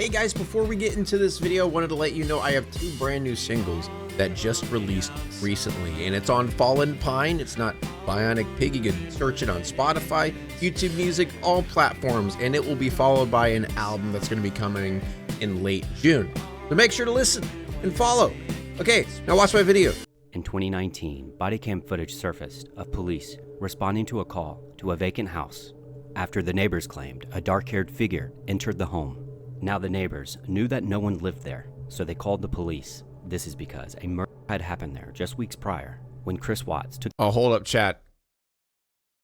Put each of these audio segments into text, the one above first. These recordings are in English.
Hey guys, before we get into this video, I wanted to let you know I have 2 brand new singles that just released recently, and it's on Fallen Pine. It's not Bionicpig. You can search it on Spotify, YouTube Music, all platforms, and it will be followed by an album that's going to be coming in late June. So make sure to listen and follow. Okay, now watch my video. In 2019, body cam footage surfaced of police responding to a call to a vacant house after the neighbors claimed a dark-haired figure entered the home. Now the neighbors knew that no one lived there, so they called the police. This is because a murder had happened there just weeks prior when Chris Watts took— Oh, hold up, chat.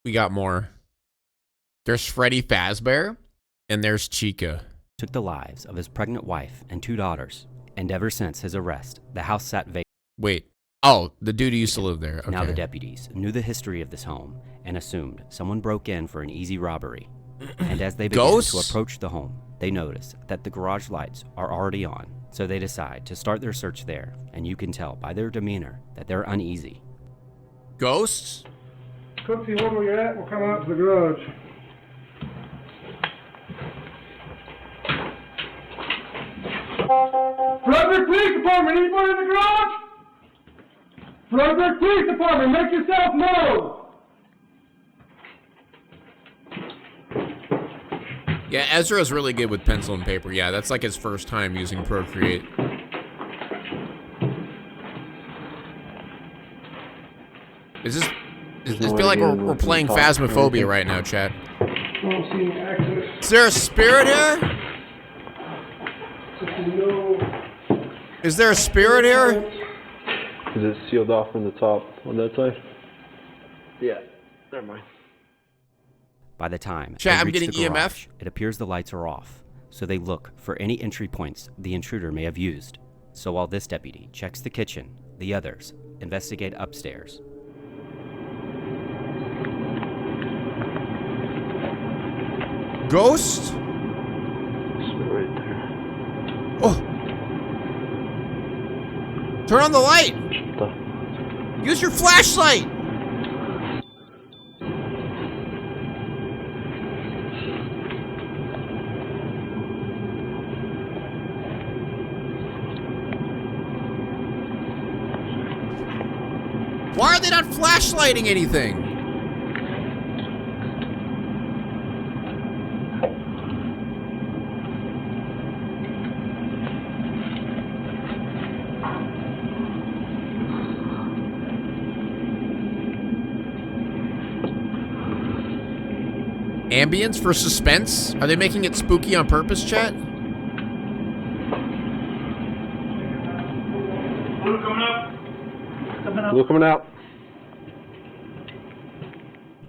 We got more. There's Freddy Fazbear, and there's Chica. Took the lives of his pregnant wife and 2 daughters, and ever since his arrest, the house sat vacant. Wait. Oh, the dude who used to live there. Okay. Now the deputies knew the history of this home and assumed someone broke in for an easy robbery. And as they began to approach the home, they noticed that the garage lights are already on. So they decide to start their search there, and you can tell by their demeanor that they're uneasy. Ghosts? Cooksy, hold where you're at. We're coming out to the garage. Frederick Police Department, anybody in the garage? Frederick Police Department, make yourself known. Yeah, Ezra's really good with pencil and paper. Yeah, that's like his first time using Procreate. Does this feel like we're playing Phasmophobia right now, chat? I don't see any access. Is there a spirit here? Is there a spirit here? Is it sealed off from the top on that side? Yeah, never mind. By the time Chat, they I'm reach getting the garage, EMF. it appears the lights are off, so they look for any entry points the intruder may have used. So while this deputy checks the kitchen, the others investigate upstairs. Ghost? Right there. Oh! Turn on the light! Use your flashlight! Why are they not flashlighting anything? Ambience for suspense? Are they making it spooky on purpose, chat? Blue coming up. Blue coming out.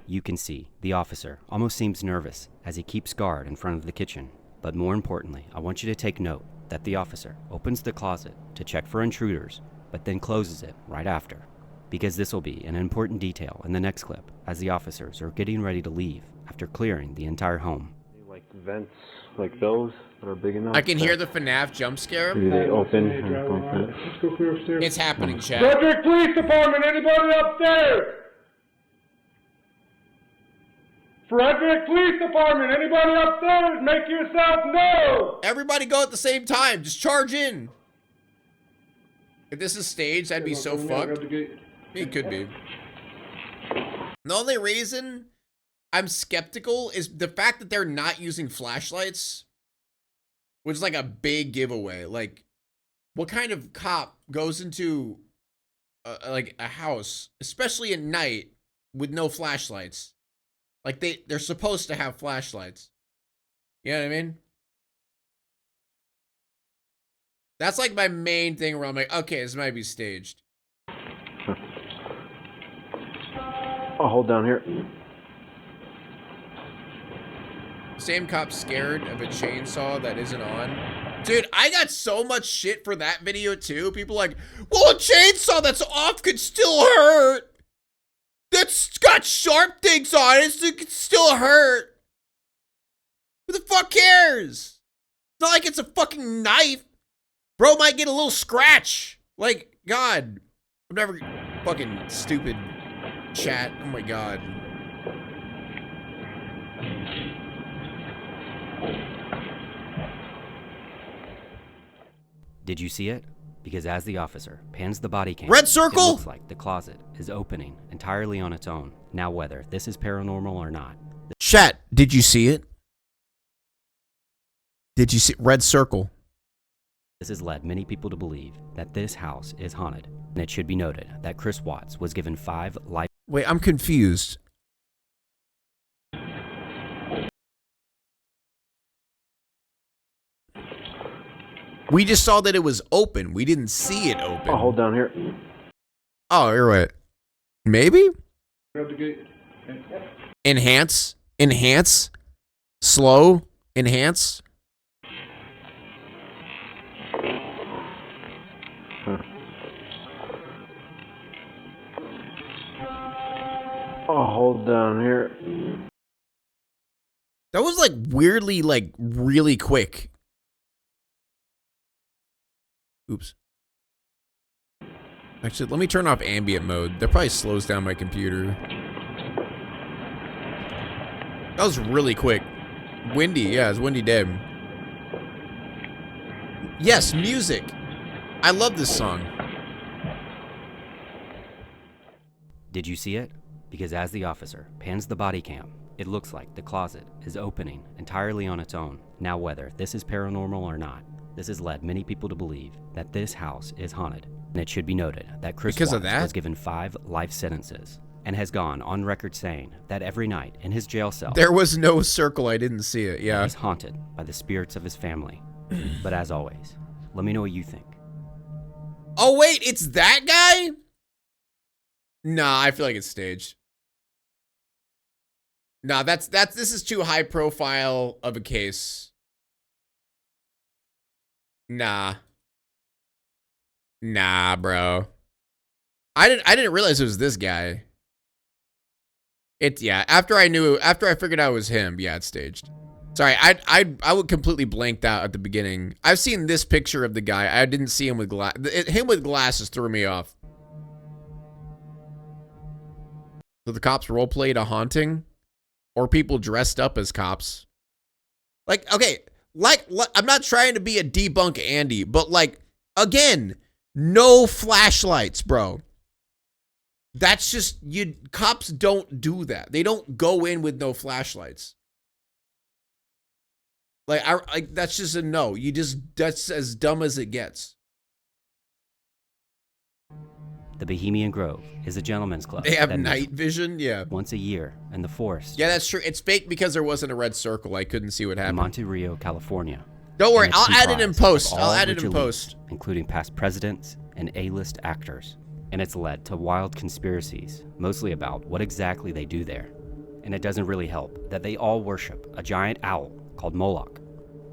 You can see the officer almost seems nervous as he keeps guard in front of the kitchen. But more importantly, I want you to take note that the officer opens the closet to check for intruders, but then closes it right after. Because this will be an important detail in the next clip as the officers are getting ready to leave after clearing the entire home. Like vents like those that are big enough. I can hear the FNAF jump scare. Maybe they open and go for it. Let's go clear upstairs. It's happening, chat. Frederick Police Department, anybody upstairs? Frederick Police Department, anybody upstairs? Make yourself known. Everybody go at the same time. Just charge in. If this is staged, I'd be so fucked. It could be. The only reason I'm skeptical is the fact that they're not using flashlights, which is like a big giveaway. Like, what kind of cop goes into like a house, especially at night, with no flashlights? Like they're supposed to have flashlights. You know what I mean? That's like my main thing where I'm like, okay, this might be staged. I'll hold down here. Same cop scared of a chainsaw that isn't on. Dude, I got so much shit for that video too. People like, well, a chainsaw that's off could still hurt. That's got sharp things on it, so it could still hurt. Who the fuck cares? It's not like it's a fucking knife. Bro might get a little scratch. Like, God. I'm never fucking stupid chat. Oh my God. Did you see it? Because as the officer pans the body cam, Red circle? it looks like the closet is opening entirely on its own. Now, whether this is paranormal or not. Chat, did you see it? Did you see red circle? This has led many people to believe that this house is haunted. And it should be noted that Chris Watts was given 5 life. Wait, I'm confused. We just saw that it was open. We didn't see it open. I'll hold down here. Oh, you're right. Maybe? Grab the gate. Enhance. Enhance. Slow. Enhance. Huh. I'll hold down here. That was like weirdly, like really quick. Oops. Actually, let me turn off ambient mode. That probably slows down my computer. That was really quick. Windy, yeah, it's Windy Dead. Yes, music. I love this song. Did you see it? Because as the officer pans the body cam, it looks like the closet is opening entirely on its own. Now, whether this is paranormal or not, this has led many people to believe that this house is haunted. And it should be noted that Chris Watts was given 5 life sentences and has gone on record saying that every night in his jail cell, there was no circle. I didn't see it. Yeah. He's haunted by the spirits of his family. But as always, let me know what you think. Oh, wait, it's that guy? Nah, I feel like it's staged. Nah, this is too high profile of a case. Nah. Nah, bro. I didn't realize it was this guy. Yeah, after I figured out it was him, yeah, it's staged. Sorry, I would completely blanked out at the beginning. I've seen this picture of the guy. I didn't see him with him with glasses threw me off. So the cops roleplayed a haunting? Or people dressed up as cops? Like, okay, I'm not trying to be a debunk Andy, but like, again, no flashlights, bro. That's just, cops don't do that. They don't go in with no flashlights. Like, that's just a no. That's as dumb as it gets. The Bohemian Grove is a gentleman's club. They have night vision, yeah. Once a year in the forest. Yeah, that's true. It's fake because there wasn't a red circle. I couldn't see what happened. In Monte Rio, California. Don't worry, I'll add it in post. I'll add it in post. Including past presidents and A-list actors. And it's led to wild conspiracies, mostly about what exactly they do there. And it doesn't really help that they all worship a giant owl called Moloch,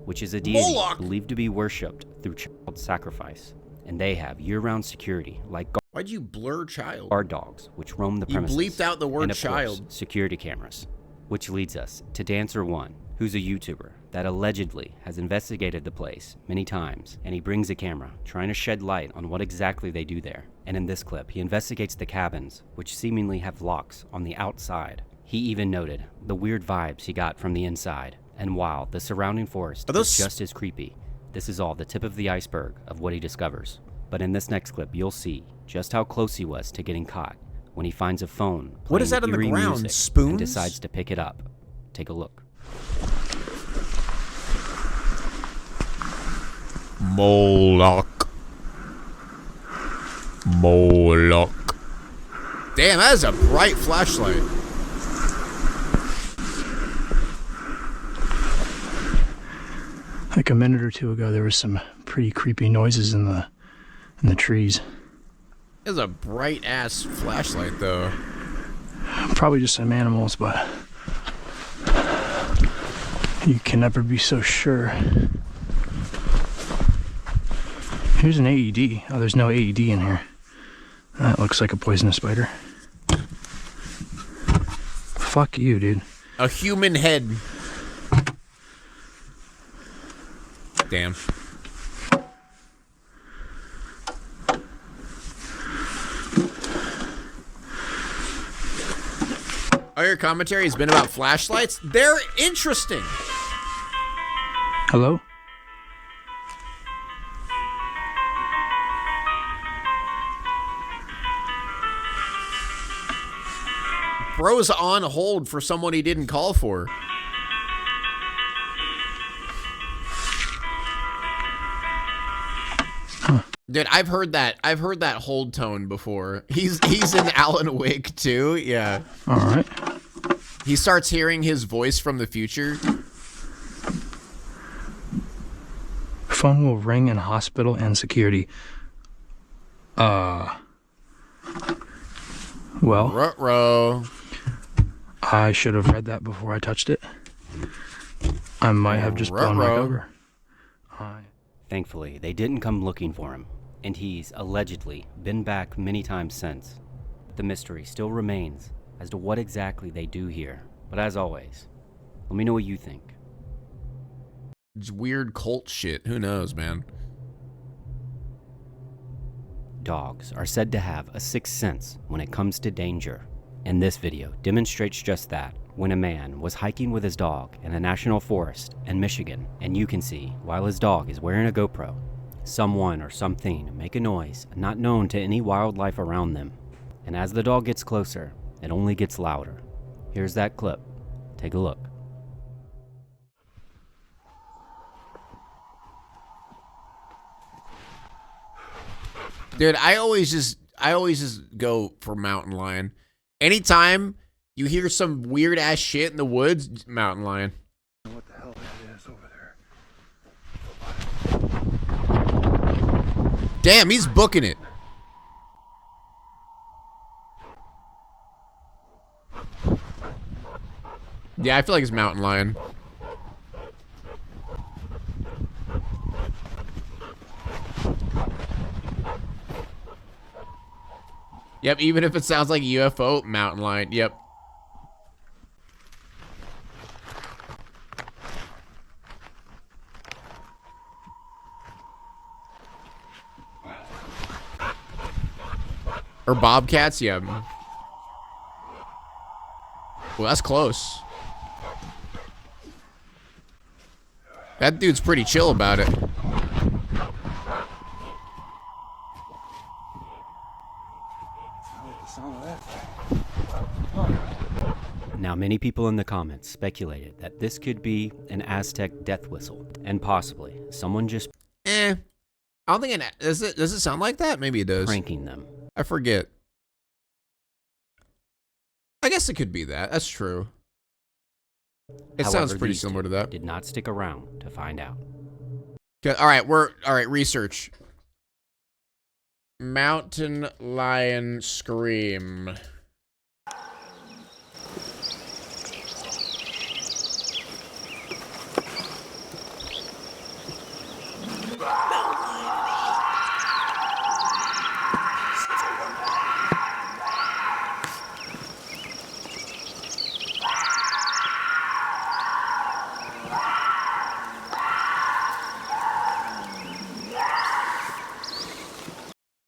which is a deity believed to be worshipped through child sacrifice. And they have year-round security like why'd you blur child? Guard dogs, which roam the premises. You bleeped out the word and of child. Course, security cameras, which leads us to Dancer One, who's a YouTuber that allegedly has investigated the place many times, and he brings a camera, trying to shed light on what exactly they do there. And in this clip, he investigates the cabins, which seemingly have locks on the outside. He even noted the weird vibes he got from the inside. And while the surrounding forest is just as creepy, this is all the tip of the iceberg of what he discovers. But in this next clip, you'll see just how close he was to getting caught when he finds a phone playing what is that on the ground? Spoons? And decides to pick it up. Take a look. Moloch. Moloch. Damn, that is a bright flashlight. Like a minute or two ago, there was some pretty creepy noises in the trees. It's a bright ass flashlight, though. Probably just some animals, but you can never be so sure. Here's an AED. Oh, there's no AED in here. That looks like a poisonous spider. Fuck you, dude. A human head. Damn. All your commentary has been about flashlights? They're interesting. Hello? Bro's on hold for someone he didn't call for. Dude, I've heard that hold tone before. He's in Alan Wake too. Yeah. All right. He starts hearing his voice from the future. Phone will ring in hospital and security. Well, Ruh-roh. I should have read that before I touched it. I might have just blown my cover. Thankfully, they didn't come looking for him, and he's allegedly been back many times since. The mystery still remains as to what exactly they do here. But as always, let me know what you think. It's weird cult shit. Who knows, man? Dogs are said to have a sixth sense when it comes to danger, and this video demonstrates just that. When a man was hiking with his dog in a national forest in Michigan, and you can see, while his dog is wearing a GoPro, someone or something make a noise not known to any wildlife around them. And as the dog gets closer, it only gets louder. Here's that clip. Take a look. Dude, I always just go for mountain lion. Anytime you hear some weird ass shit in the woods, mountain lion. What the hell that is over there? Damn, he's booking it. Yeah, I feel like it's mountain lion. Yep, even if it sounds like a UFO, mountain lion. Yep. Or bobcats, yeah. Well, that's close. That dude's pretty chill about it. Now, many people in the comments speculated that this could be an Aztec death whistle, and possibly someone just I don't think does it sound like that? Maybe it does. pranking them. I forget. I guess it could be that. That's true. It However, sounds pretty these similar two to that. Did not stick around to find out. Okay, all right, research. Mountain lion scream.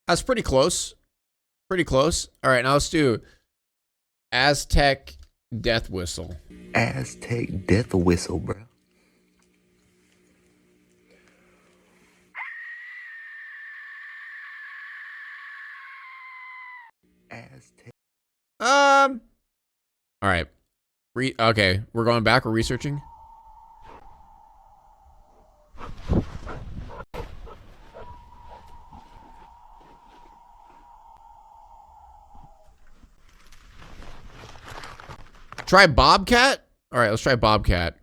That's pretty close. Pretty close. All right, now let's do Aztec death whistle. Aztec death whistle, bro. Aztec. All right. Okay, we're going back. We're researching. Try bobcat? All right, let's try bobcat.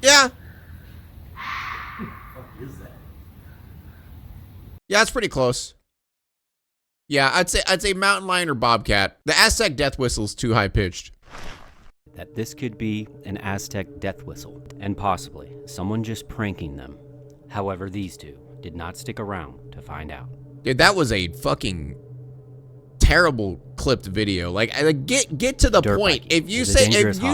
Yeah. Yeah, it's pretty close. Yeah, I'd say mountain lion or bobcat. The Aztec death whistle is too high pitched. That this could be an Aztec death whistle, and possibly someone just pranking them. However, these two did not stick around to find out. Dude, that was a fucking terrible clipped video. Like get to the point. If you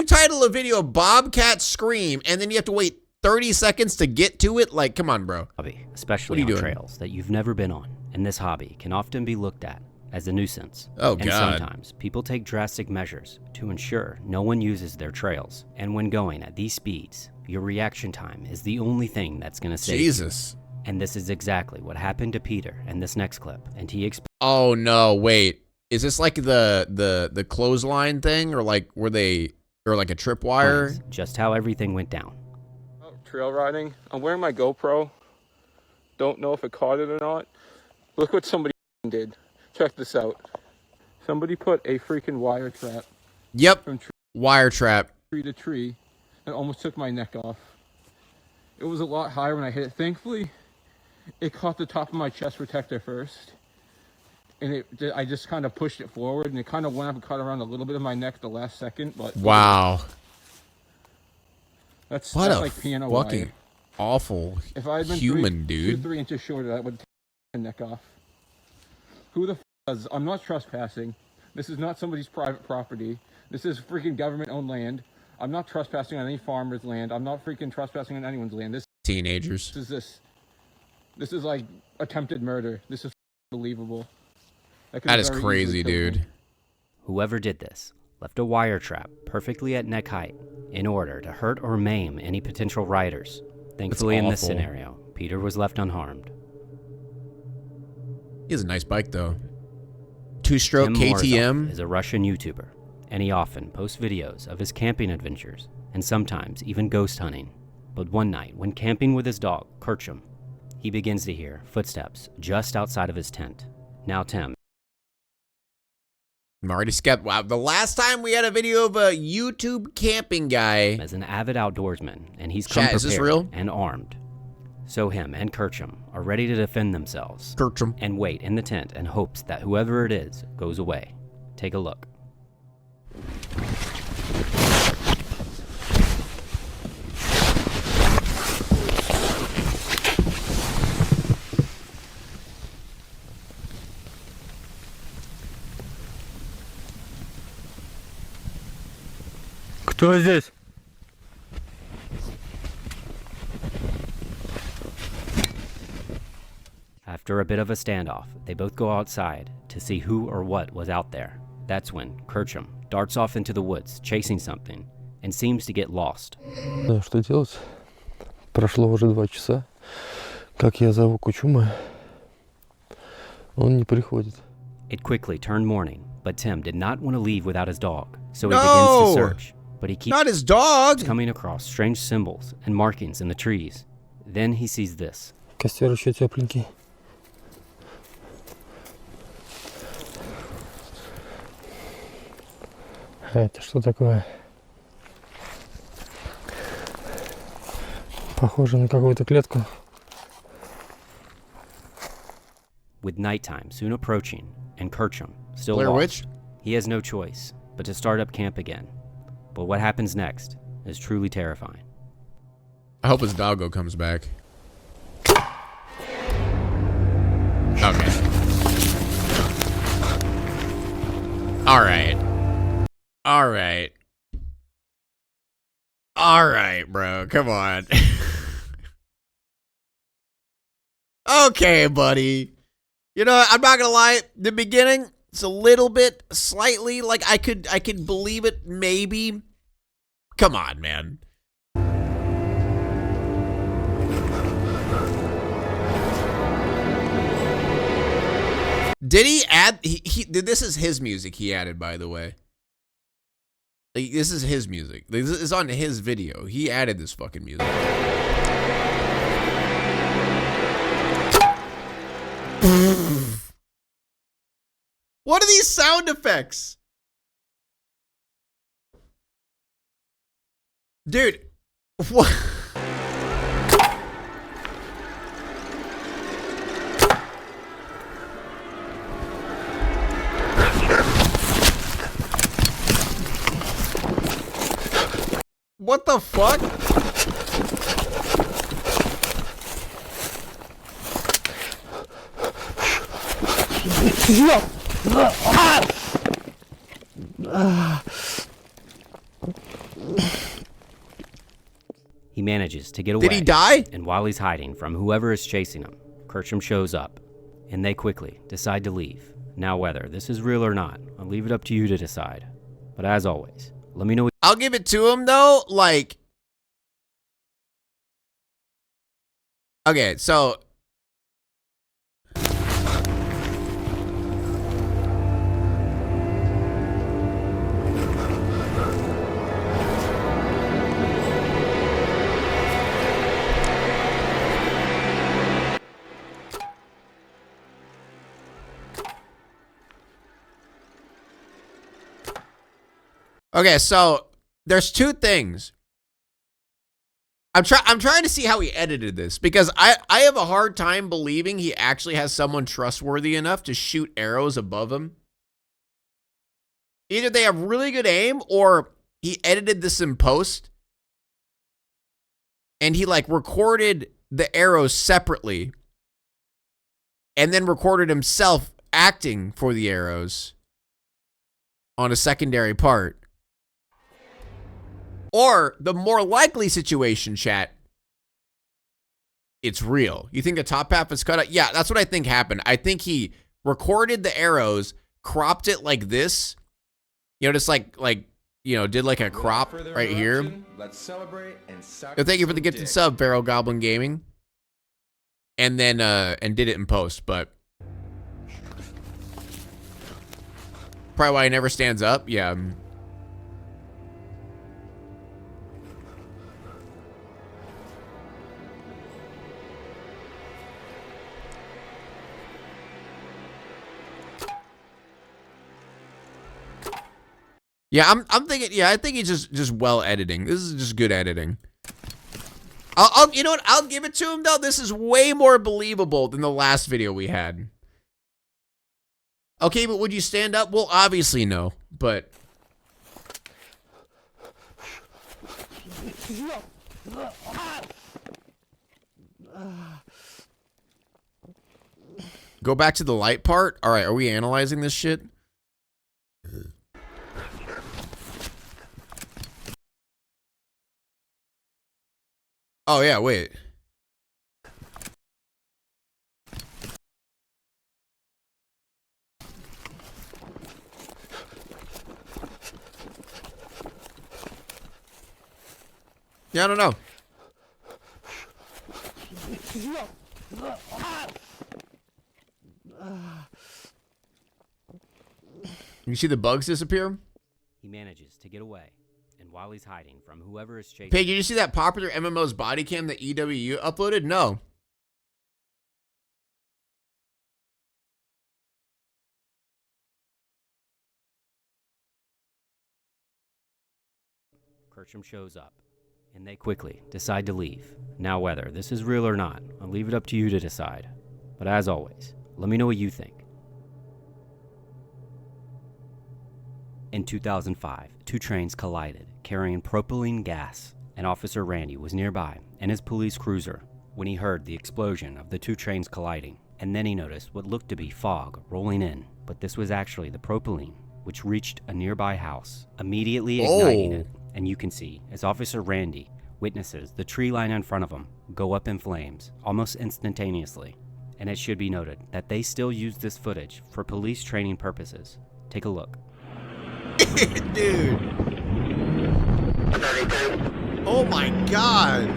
title a video Bobcat Scream and then you have to wait 30 seconds to get to it, like, come on, bro. Hobby, especially on trails that you've never been on. And this hobby can often be looked at as a nuisance. Oh, and God. sometimes people take drastic measures to ensure no one uses their trails. And when going at these speeds, your reaction time is the only thing that's going to save you. Jesus. And this is exactly what happened to Peter in this next clip, and he explains. Oh no, wait. Is this like the clothesline thing, or like were they, or like a tripwire? Just how everything went down. Trail riding. I'm wearing my GoPro. Don't know if it caught it or not. Look what somebody did. Check this out. Somebody put a freaking wire trap. Yep. From Wire trap. tree to tree, and almost took my neck off. It was a lot higher when I hit it. Thankfully, it caught the top of my chest protector first. And I just kind of pushed it forward, and it kind of went up and caught around a little bit of my neck the last second. But wow, that's like piano fucking wire. Awful. If I had been human, 2-3 inches shorter, that would take my neck off. Who the f does? I'm not trespassing. This is not somebody's private property. This is freaking government-owned land. I'm not trespassing on any farmer's land. I'm not freaking trespassing on anyone's land. Teenagers. This is like attempted murder. This is believable. That is crazy, dude. Whoever did this left a wire trap perfectly at neck height in order to hurt or maim any potential riders. Thankfully, in this scenario, Peter was left unharmed. He has a nice bike, though. Two-stroke Tim KTM. Morozov is a Russian YouTuber, and he often posts videos of his camping adventures, and sometimes even ghost hunting. But one night, when camping with his dog, Kerchum, he begins to hear footsteps just outside of his tent. Now, Tim. I'm already skeptical. Wow, the last time we had a video of a YouTube camping guy. As an avid outdoorsman, and he's come Chat, is this real? and armed. So him and Kerchum are ready to defend themselves. Kerchum. And wait in the tent in hopes that whoever it is goes away. Take a look. Кто здесь? After a bit of a standoff, they both go outside to see who or what was out there. That's when Kerchum darts off into the woods, chasing something, and seems to get lost. Да, что делать? Прошло уже 2 часа, как я зову Кучума, он не приходит. It quickly turned morning, but Tim did not want to leave without his dog, so he begins to search. But he keeps not his dog. Coming across strange symbols and markings in the trees. Then he sees this. Костер еще тепленький. Это что такое? Похоже на какую-то клетку. With nighttime soon approaching and Kerchum still Blair lost, Witch? he has no choice but to start up camp again. But what happens next is truly terrifying. I hope his doggo comes back. Okay. Alright. Alright. Alright, bro. Come on. Okay, buddy. You know, I'm not gonna lie. The beginning, it's a little bit, slightly, like I could believe it, maybe. Come on, man. Did he add? This is his music he added, by the way. Like, this is his music. This is on his video. He added this fucking music. What are these sound effects? Dude, what? What the fuck? He manages to get away. Did he die? And while he's hiding from whoever is chasing him, Kerchum shows up, and they quickly decide to leave. Now, whether this is real or not, I'll leave it up to you to decide. But as always, let me know. I'll give it to him though. Like, okay, so Okay, so there's two things. I'm trying to see how he edited this, because I have a hard time believing he actually has someone trustworthy enough to shoot arrows above him. Either they have really good aim, or he edited this in post and he like recorded the arrows separately and then recorded himself acting for the arrows on a secondary part. Or the more likely situation, chat, it's real. You think the top half is cut out? Yeah, that's what I think happened. I think he recorded the arrows, cropped it like this, you know, just like you know, did like a crop right here. Let's celebrate and So thank you for the gifted sub, Barrel Goblin Gaming. And then and did it in post, but probably why he never stands up. Yeah. Yeah, I'm thinking. Yeah, I think he's just well editing. This is just good editing. I'll you know what? I'll give it to him though. This is way more believable than the last video we had. Okay, but would you stand up? Well, obviously no, but go back to the light part. All right, are we analyzing this shit? Oh, yeah, wait. Yeah, I don't know. You see the bugs disappear? He manages to get away. And while he's hiding from whoever is chasing... Pig, did you see that popular MMO's body cam that EWU uploaded? No. Kercham shows up, and they quickly decide to leave. Now whether this is real or not, I'll leave it up to you to decide. But as always, let me know what you think. In 2005, two trains collided, carrying propylene gas, and Officer Randy was nearby in his police cruiser when he heard the explosion of the two trains colliding, and then he noticed what looked to be fog rolling in, but this was actually the propylene, which reached a nearby house, immediately igniting it, and you can see, as Officer Randy witnesses the tree line in front of him go up in flames, almost instantaneously. And it should be noted that they still use this footage for police training purposes. Take a look. Dude. Oh my god.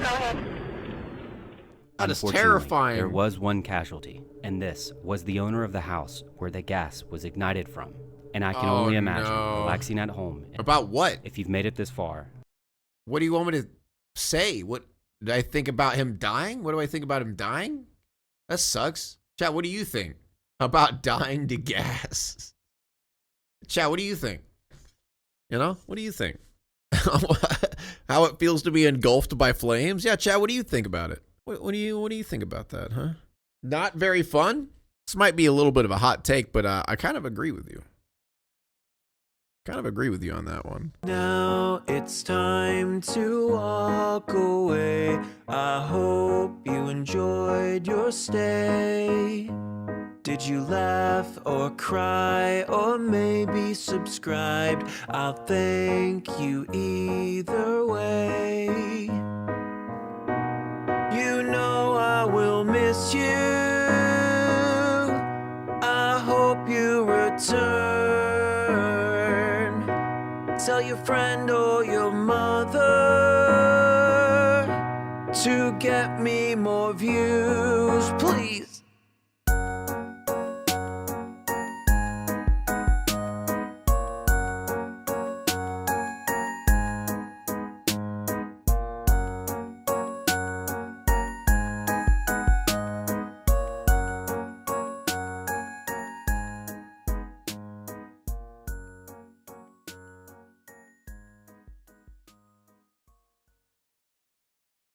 That is terrifying. There was one casualty, and this was the owner of the house where the gas was ignited from. And I can only imagine relaxing at home. About what? If you've made it this far. What do you want me to say? What did I think about him dying? What do I think about him dying? That sucks. Chat, what do you think about dying to gas? Chat, what do you think? You know, what do you think? How it feels to be engulfed by flames? Yeah, chat, what do you think about it? What do you think about that, huh? Not very fun? This might be a little bit of a hot take, but I kind of agree with you. Kind of agree with you on that one. Now it's time to walk away. I hope you enjoyed your stay. Did you laugh or cry or maybe subscribed? I'll thank you either way. You know I will miss you. I hope you return. Tell your friend or your mother to get me more views, please.